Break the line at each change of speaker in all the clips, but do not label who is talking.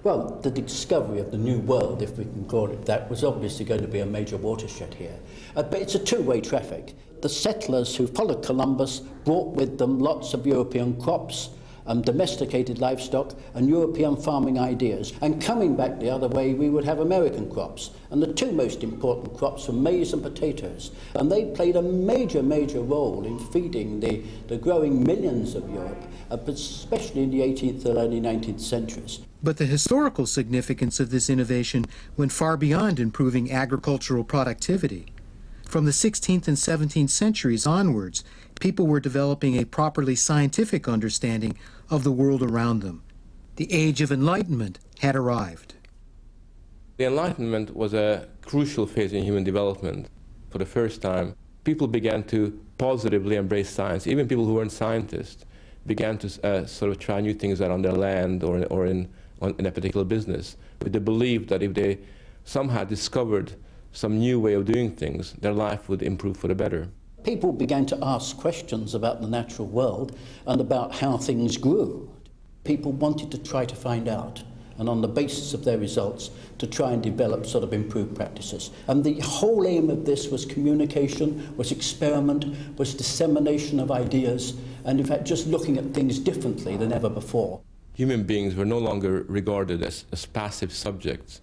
Well, the discovery of the New World, if we can call it that, was obviously going to be a major watershed here. But it's a two-way traffic. The settlers who followed Columbus brought with them lots of European crops, domesticated livestock and European farming ideas. And coming back the other way, we would have American crops. And the two most important crops were maize and potatoes. And they played a major, major role in feeding the growing millions of Europe, especially in the 18th and early 19th centuries.
But the historical significance of this innovation went far beyond improving agricultural productivity. From the 16th and 17th centuries onwards, people were developing a properly scientific understanding of the world around them. The Age of Enlightenment had arrived.
The Enlightenment was a crucial phase in human development. For the first time, people began to positively embrace science. Even people who weren't scientists began to sort of try new things out on their land or in a particular business, with the belief that if they somehow discovered some new way of doing things, their life would improve for the better.
People began to ask questions about the natural world and about how things grew. People wanted to try to find out, and on the basis of their results, to try and develop sort of improved practices. And the whole aim of this was communication, was experiment, was dissemination of ideas, and in fact just looking at things differently than ever before.
Human beings were no longer regarded as passive subjects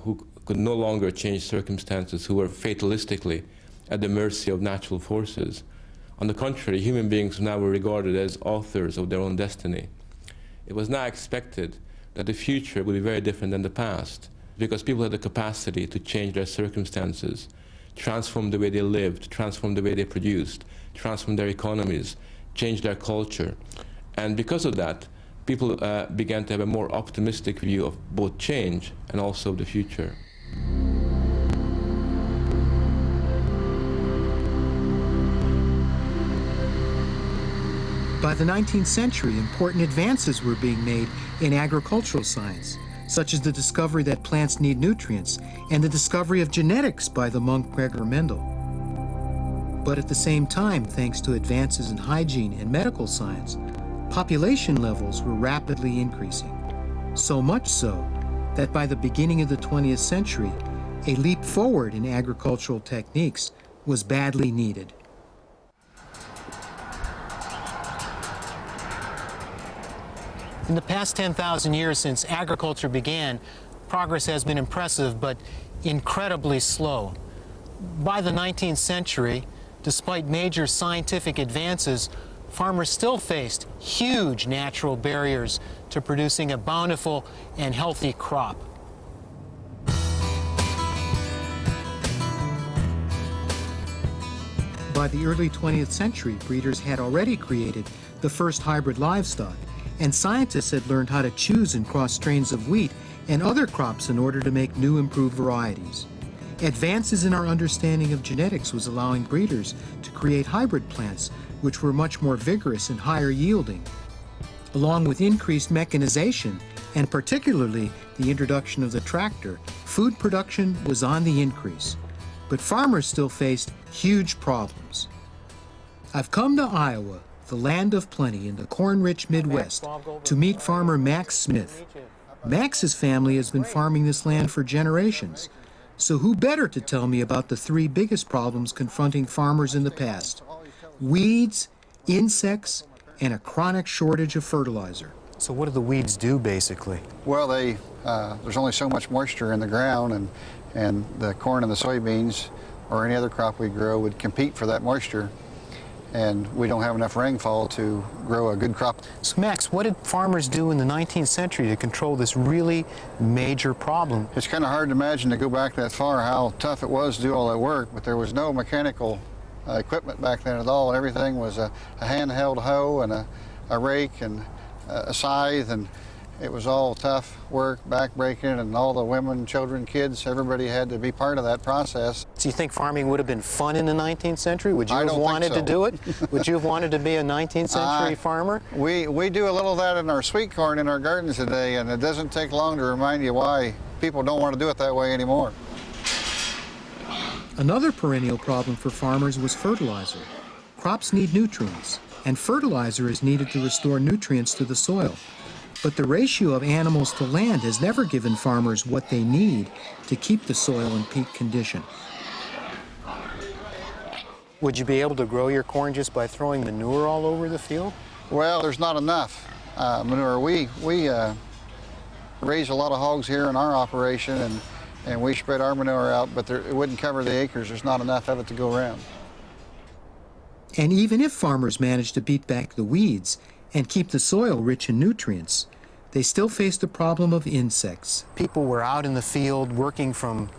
who could no longer change circumstances, who were fatalistically at the mercy of natural forces. On the contrary, human beings now were regarded as authors of their own destiny. It was now expected that the future would be very different than the past, because people had the capacity to change their circumstances, transform the way they lived, transform the way they produced, transform their economies, change their culture. And because of that, people began to have a more optimistic view of both change and also the future.
By the 19th century, important advances were being made in agricultural science, such as the discovery that plants need nutrients and the discovery of genetics by the monk Gregor Mendel. But at the same time, thanks to advances in hygiene and medical science, population levels were rapidly increasing. So much so that by the beginning of the 20th century, a leap forward in agricultural techniques was badly needed. In the past 10,000 years since agriculture began, progress has been impressive but incredibly slow. By the 19th century, despite major scientific advances, farmers still faced huge natural barriers to producing a bountiful and healthy crop. By the early 20th century, breeders had already created the first hybrid livestock, and scientists had learned how to choose and cross strains of wheat and other crops in order to make new improved varieties. Advances in our understanding of genetics was allowing breeders to create hybrid plants which were much more vigorous and higher yielding. Along with increased mechanization, and particularly the introduction of the tractor, food production was on the increase. But farmers still faced huge problems. I've come to Iowa, the land of plenty in the corn-rich Midwest, to meet farmer Max Smith. Max's family has been farming this land for generations. So who better to tell me about the three biggest problems confronting farmers in the past? Weeds, insects, and a chronic shortage of fertilizer. So what do the weeds do, basically?
Well, there's only so much moisture in the ground, and the corn and the soybeans or any other crop we grow would compete for that moisture. And we don't have enough rainfall to grow a good crop.
So Max, what did farmers do in the 19th century to control this really major problem?
It's kind of hard to imagine, to go back that far, how tough it was to do all that work, but there was no mechanical equipment back then at all. Everything was a handheld hoe and a rake and a scythe, and it was all tough work, back-breaking, and all the women, children, kids, everybody had to be part of that process.
Do you think farming would have been fun in the 19th century? Would you have wanted to do it? Would you have wanted to be a 19th century farmer?
We do a little of that in our sweet corn in our gardens today, and it doesn't take long to remind you why people don't want to do it that way anymore.
Another perennial problem for farmers was fertilizer. Crops need nutrients, and fertilizer is needed to restore nutrients to the soil. But the ratio of animals to land has never given farmers what they need to keep the soil in peak condition.
Would you be able to grow your corn just by throwing manure all over the field?
Well, there's not enough manure. We raise a lot of hogs here in our operation, and we spread our manure out, but it wouldn't cover the acres. There's not enough of it to go around.
And even if farmers manage to beat back the weeds and keep the soil rich in nutrients, they still face the problem of insects.
People were out in the field working from,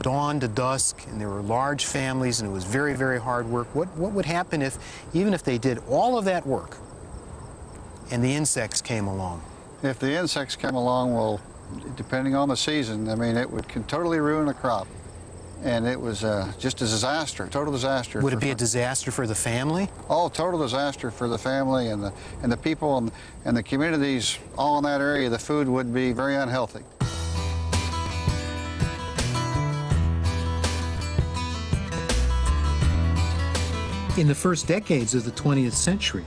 dawn to dusk, and there were large families, and it was very, very hard work. What would happen even if they did all of that work and the insects came along?
If the insects come along, well, depending on the season, I mean, can totally ruin a crop. And it was just a disaster, total disaster.
Would it be a disaster for the family?
Oh, total disaster for the family and the people and the communities all in that area. The food would be very unhealthy.
In the first decades of the 20th century,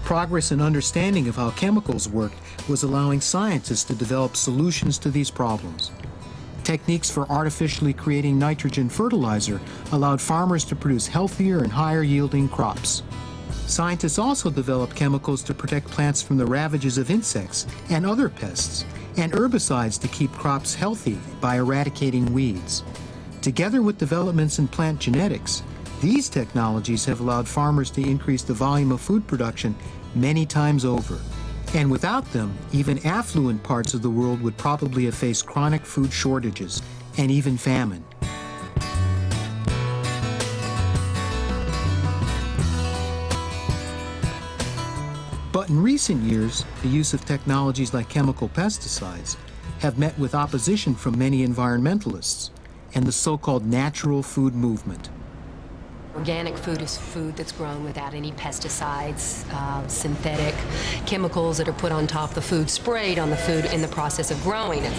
progress in understanding of how chemicals worked was allowing scientists to develop solutions to these problems. Techniques for artificially creating nitrogen fertilizer allowed farmers to produce healthier and higher yielding crops. Scientists also developed chemicals to protect plants from the ravages of insects and other pests, and herbicides to keep crops healthy by eradicating weeds. Together with developments in plant genetics, these technologies have allowed farmers to increase the volume of food production many times over. And without them, even affluent parts of the world would probably have faced chronic food shortages and even famine. But in recent years, the use of technologies like chemical pesticides have met with opposition from many environmentalists and the so-called natural food movement.
Organic food is food that's grown without any pesticides, synthetic chemicals that are put on top of the food, sprayed on the food in the process of growing it.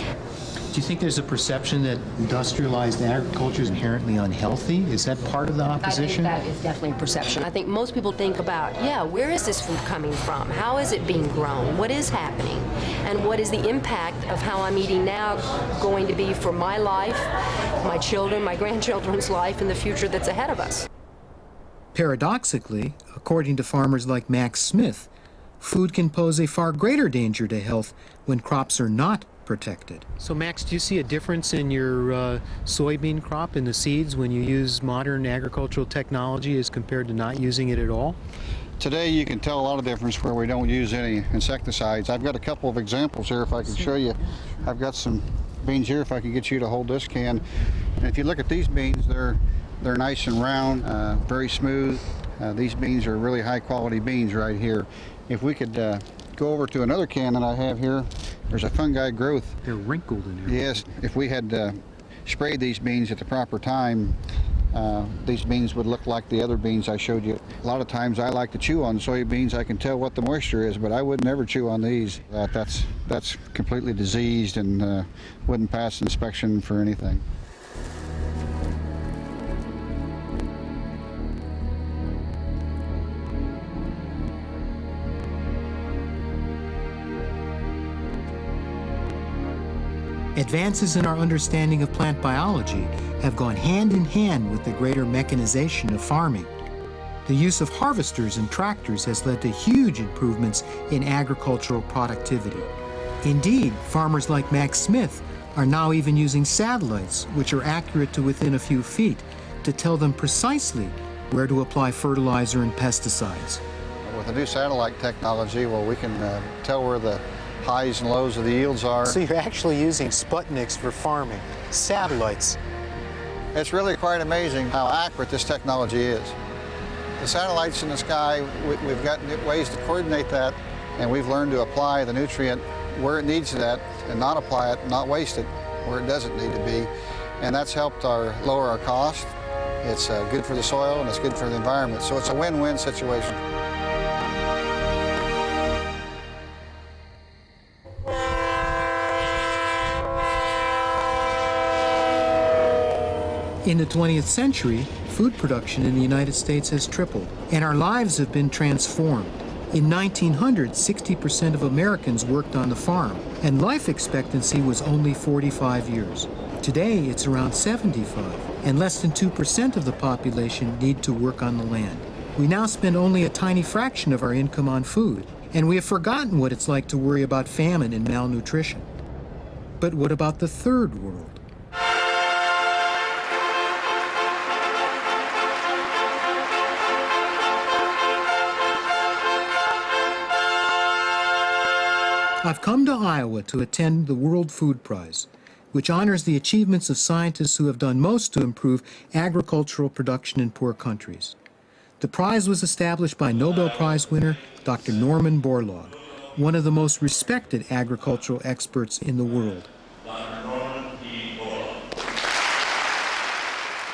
Do you think there's a perception that industrialized agriculture is inherently unhealthy? Is that part of the opposition?
I think that is definitely a perception. I think most people think about, where is this food coming from? How is it being grown? What is happening? And what is the impact of how I'm eating now going to be for my life, my children, my grandchildren's life, and the future that's ahead of us?
Paradoxically, according to farmers like Max Smith, food can pose a far greater danger to health when crops are not protected. So Max, do you see a difference in your soybean crop in the seeds when you use modern agricultural technology as compared to not using it at all?
Today you can tell a lot of difference where we don't use any insecticides. I've got a couple of examples here if I can show you. I've got some beans here if I can get you to hold this can. And if you look at these beans, they're nice and round, very smooth. These beans are really high quality beans right here. If we could go over to another can that I have here, there's a fungi growth.
They're wrinkled in here.
Yes, if we had sprayed these beans at the proper time, these beans would look like the other beans I showed you. A lot of times I like to chew on soybeans. I can tell what the moisture is, but I would never chew on these. That's completely diseased and wouldn't pass inspection for anything.
Advances in our understanding of plant biology have gone hand in hand with the greater mechanization of farming. The use of harvesters and tractors has led to huge improvements in agricultural productivity. Indeed, farmers like Max Smith are now even using satellites, which are accurate to within a few feet, to tell them precisely where to apply fertilizer and pesticides.
With the new satellite technology, well, we can tell where the highs and lows of the yields are.
So you're actually using Sputniks for farming, satellites.
It's really quite amazing how accurate this technology is. The satellites in the sky, we've got ways to coordinate that, and we've learned to apply the nutrient where it needs that and not apply it, not waste it where it doesn't need to be. And that's helped lower our cost. It's good for the soil and it's good for the environment. So it's a win-win situation.
In the 20th century, food production in the United States has tripled, and our lives have been transformed. In 1900, 60% of Americans worked on the farm, and life expectancy was only 45 years. Today, it's around 75, and less than 2% of the population need to work on the land. We now spend only a tiny fraction of our income on food, and we have forgotten what it's like to worry about famine and malnutrition. But what about the third world? I've come to Iowa to attend the World Food Prize, which honors the achievements of scientists who have done most to improve agricultural production in poor countries. The prize was established by Nobel Prize winner Dr. Norman Borlaug, one of the most respected agricultural experts in the world.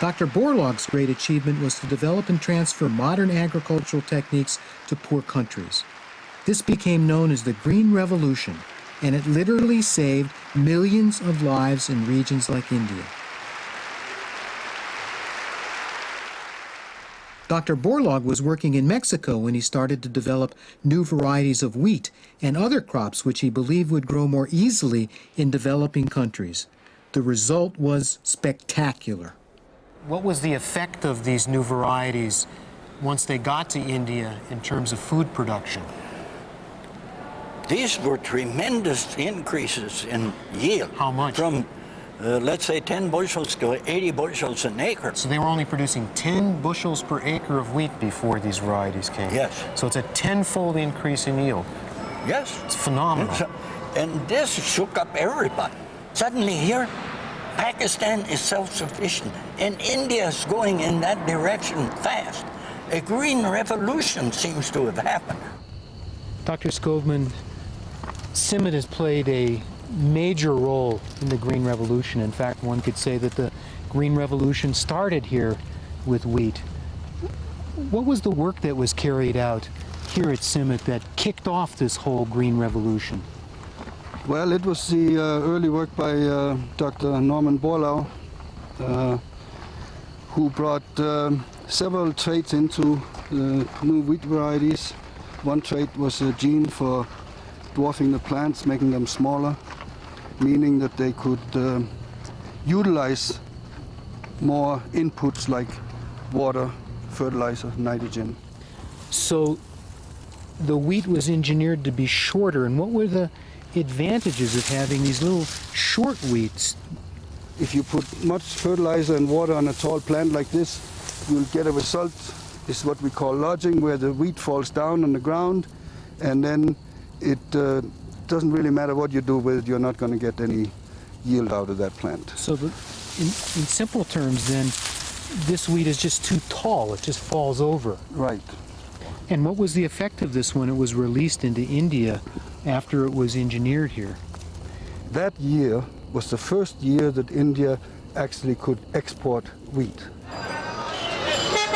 Dr. Borlaug's great achievement was to develop and transfer modern agricultural techniques to poor countries. This became known as the Green Revolution, and it literally saved millions of lives in regions like India. Dr. Borlaug was working in Mexico when he started to develop new varieties of wheat and other crops which he believed would grow more easily in developing countries. The result was spectacular. What was the effect of these new varieties once they got to India in terms of food production?
These were tremendous increases in yield.
How much?
From, let's say, 10 bushels to 80 bushels an acre.
So they were only producing 10 bushels per acre of wheat before these varieties came?
Yes.
So it's a tenfold increase in yield.
Yes.
It's phenomenal.
And this shook up everybody. Suddenly here, Pakistan is self-sufficient, and India is going in that direction fast. A green revolution seems to have happened.
Dr. Skovman, CIMMYT has played a major role in the Green Revolution. In fact, one could say that the Green Revolution started here with wheat. What was the work that was carried out here at CIMMYT that kicked off this whole Green Revolution?
Well, it was the early work by Dr. Norman Borlaug, who brought several traits into new wheat varieties. One trait was a gene for dwarfing the plants, making them smaller, meaning that they could utilize more inputs like water, fertilizer, nitrogen.
So the wheat was engineered to be shorter, and what were the advantages of having these little short wheats?
If you put much fertilizer and water on a tall plant like this, you'll get a result, is what we call lodging, where the wheat falls down on the ground, and then it doesn't really matter what you do with it, you're not going to get any yield out of that plant.
So in simple terms, then, this wheat is just too tall. It just falls over.
Right.
And what was the effect of this when it was released into India after it was engineered here?
That year was the first year that India actually could export wheat.